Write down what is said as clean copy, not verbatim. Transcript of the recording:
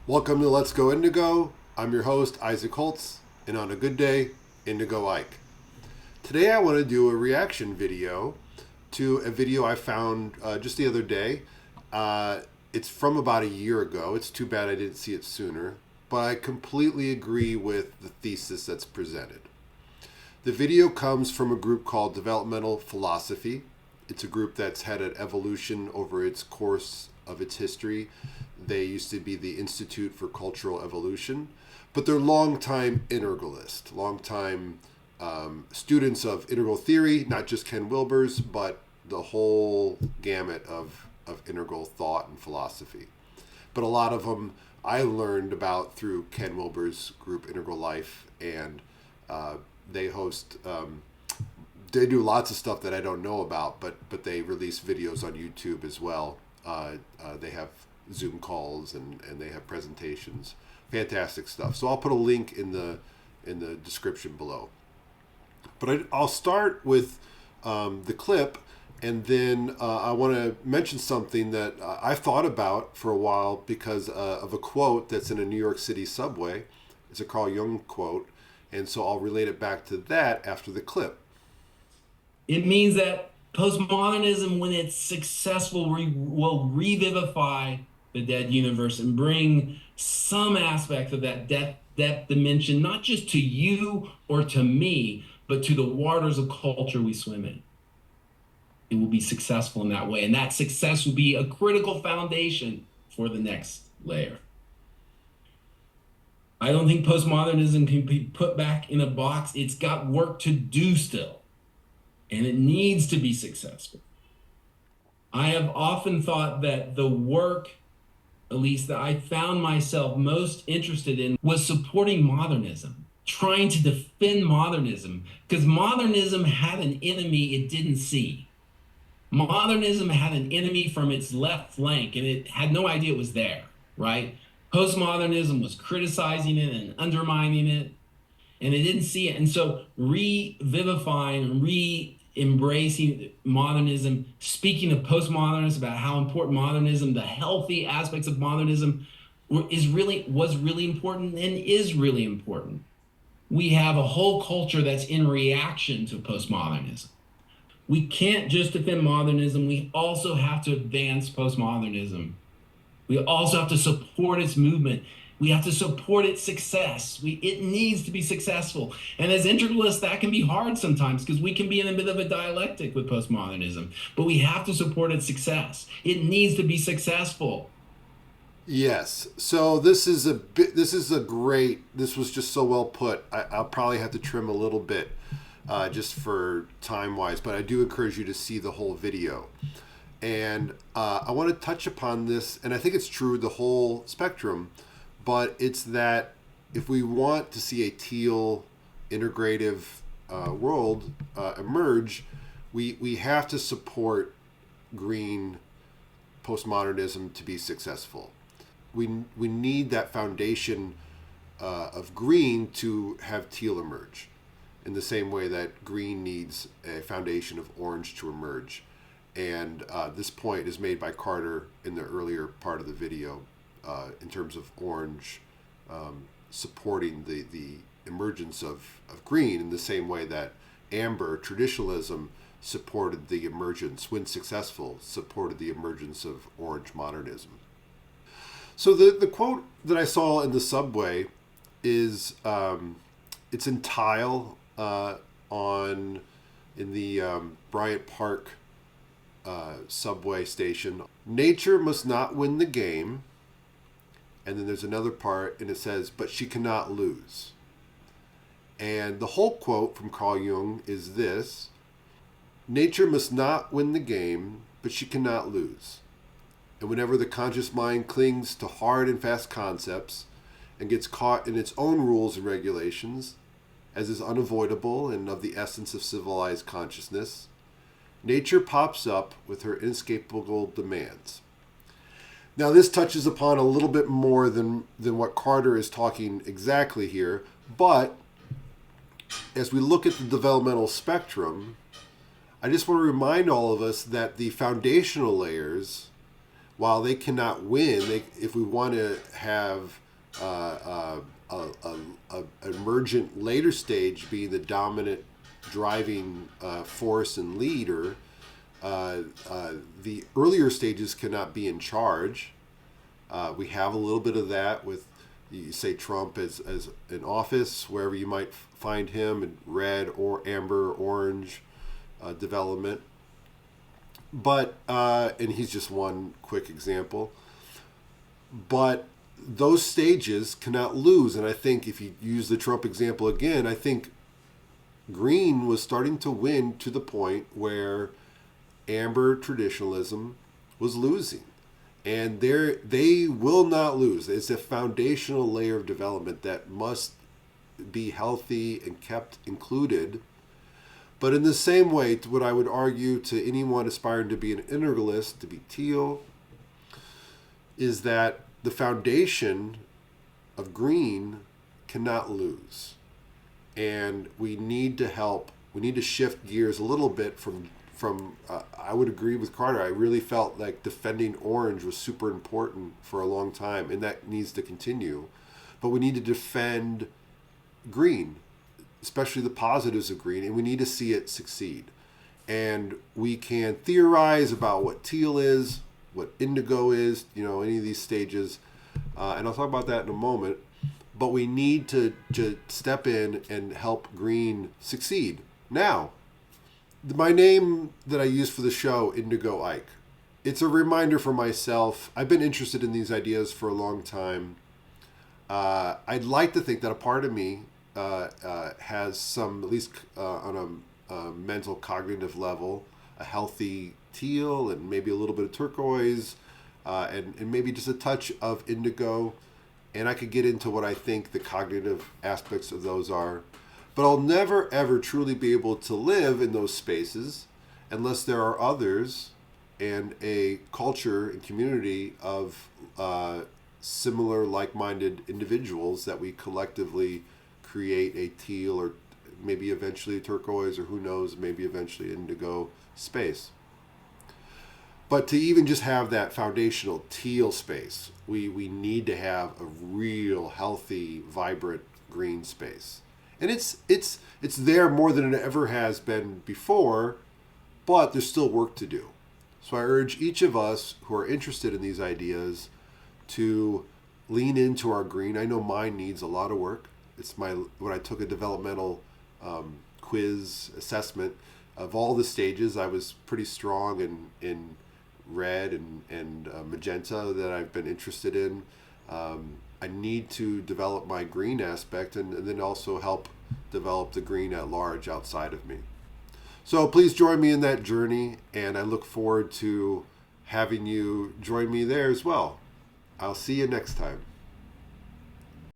Welcome to Let's Go Indigo. I'm your host, Isaac Holtz, and on a good day, Indigo Ike. Today I want to do a reaction video to a video I found just the other day. It's from about a year ago. It's too bad I didn't see it sooner, but I completely agree with the thesis that's presented. The video comes from a group called Developmental Philosophy. It's a group that's had an evolution over its course of its history. They used to be the Institute for Cultural Evolution, but they're longtime integralists, longtime students of integral theory, not just Ken Wilber's, but the whole gamut of integral thought and philosophy. But a lot of them I learned about through Ken Wilber's group Integral Life, and they host, they do lots of stuff that I don't know about, but they release videos on YouTube as well. They have Zoom calls and they have presentations. Fantastic stuff. So I'll put a link in the description below. But I'll start with the clip, and then I want to mention something that I've thought about for a while because of a quote that's in a New York City subway. It's a Carl Jung quote, and so I'll relate it back to that after the clip. It means that postmodernism, when it's successful, will revivify the dead universe and bring some aspect of that depth dimension, not just to you or to me, but to the waters of culture we swim in. It will be successful in that way, and that success will be a critical foundation for the next layer. I don't think postmodernism can be put back in a box. It's got work to do still, and it needs to be successful. I have often thought that the work, at least that I found myself most interested in, was supporting modernism, trying to defend modernism, because modernism had an enemy it didn't see. Modernism had an enemy from its left flank, and it had no idea it was there, right? Postmodernism was criticizing it and undermining it, and it didn't see it. And so revivifying and embracing modernism, speaking of postmodernists about how important modernism, the healthy aspects of modernism was really important and is really important. We have a whole culture that's in reaction to postmodernism. We can't just defend modernism. We also have to advance postmodernism. We also have to support its movement. We have to support its success. It needs to be successful. And as integralists, that can be hard sometimes because we can be in a bit of a dialectic with postmodernism, but we have to support its success. It needs to be successful. Yes. So this was just so well put. I'll probably have to trim a little bit just for time wise, but I do encourage you to see the whole video. And I want to touch upon this, and I think it's true the whole spectrum, but it's that if we want to see a Teal integrative world emerge, we have to support green postmodernism to be successful. We need that foundation of green to have Teal emerge, in the same way that green needs a foundation of orange to emerge. And this point is made by Carter in the earlier part of the video in terms of orange supporting the emergence of green in the same way that amber traditionalism supported the emergence, when successful, supported the emergence of orange modernism. So the quote that I saw in the subway is, it's in Teal in the Bryant Park subway station. Nature must not win the game. And then there's another part, and it says, but she cannot lose. And the whole quote from Carl Jung is this: nature must not win the game, but she cannot lose. And whenever the conscious mind clings to hard and fast concepts and gets caught in its own rules and regulations, as is unavoidable and of the essence of civilized consciousness, nature pops up with her inescapable demands. Now, this touches upon a little bit more than what Carter is talking exactly here, but as we look at the developmental spectrum, I just want to remind all of us that the foundational layers while they cannot win, if we want to have a emergent later stage being the dominant driving force and leader, the earlier stages cannot be in charge. We have a little bit of that with, you say, Trump as in office, wherever you might find him, in red or amber, orange development. But, and he's just one quick example. But those stages cannot lose. And I think if you use the Trump example again, I think green was starting to win to the point where amber traditionalism was losing. And they will not lose. It's a foundational layer of development that must be healthy and kept included. But in the same way, to what I would argue to anyone aspiring to be an integralist, to be Teal, is that the foundation of green cannot lose. And we need to help, we need to shift gears a little bit from I would agree with Carter. I really felt like defending orange was super important for a long time, and that needs to continue. But we need to defend green, especially the positives of green, and we need to see it succeed. And we can theorize about what teal is, what indigo is, any of these stages, and I'll talk about that in a moment. But we need to step in and help green succeed. Now, my name that I use for the show, Indigo Ike, it's a reminder for myself. I've been interested in these ideas for a long time. I'd like to think that a part of me has some, at least on a mental cognitive level, a healthy teal and maybe a little bit of turquoise and maybe just a touch of indigo. And I could get into what I think the cognitive aspects of those are. But I'll never, ever truly be able to live in those spaces unless there are others and a culture and community of similar, like-minded individuals that we collectively create a teal or maybe eventually a turquoise, or who knows, maybe eventually indigo space. But to even just have that foundational teal space, we need to have a real healthy, vibrant green space. And it's there more than it ever has been before, but there's still work to do. So I urge each of us who are interested in these ideas to lean into our green. I know mine needs a lot of work. When I took a developmental quiz assessment of all the stages, I was pretty strong in red and magenta that I've been interested in. I need to develop my green aspect and then also help develop the green at large outside of me. So please join me in that journey, and I look forward to having you join me there as well. I'll see you next time.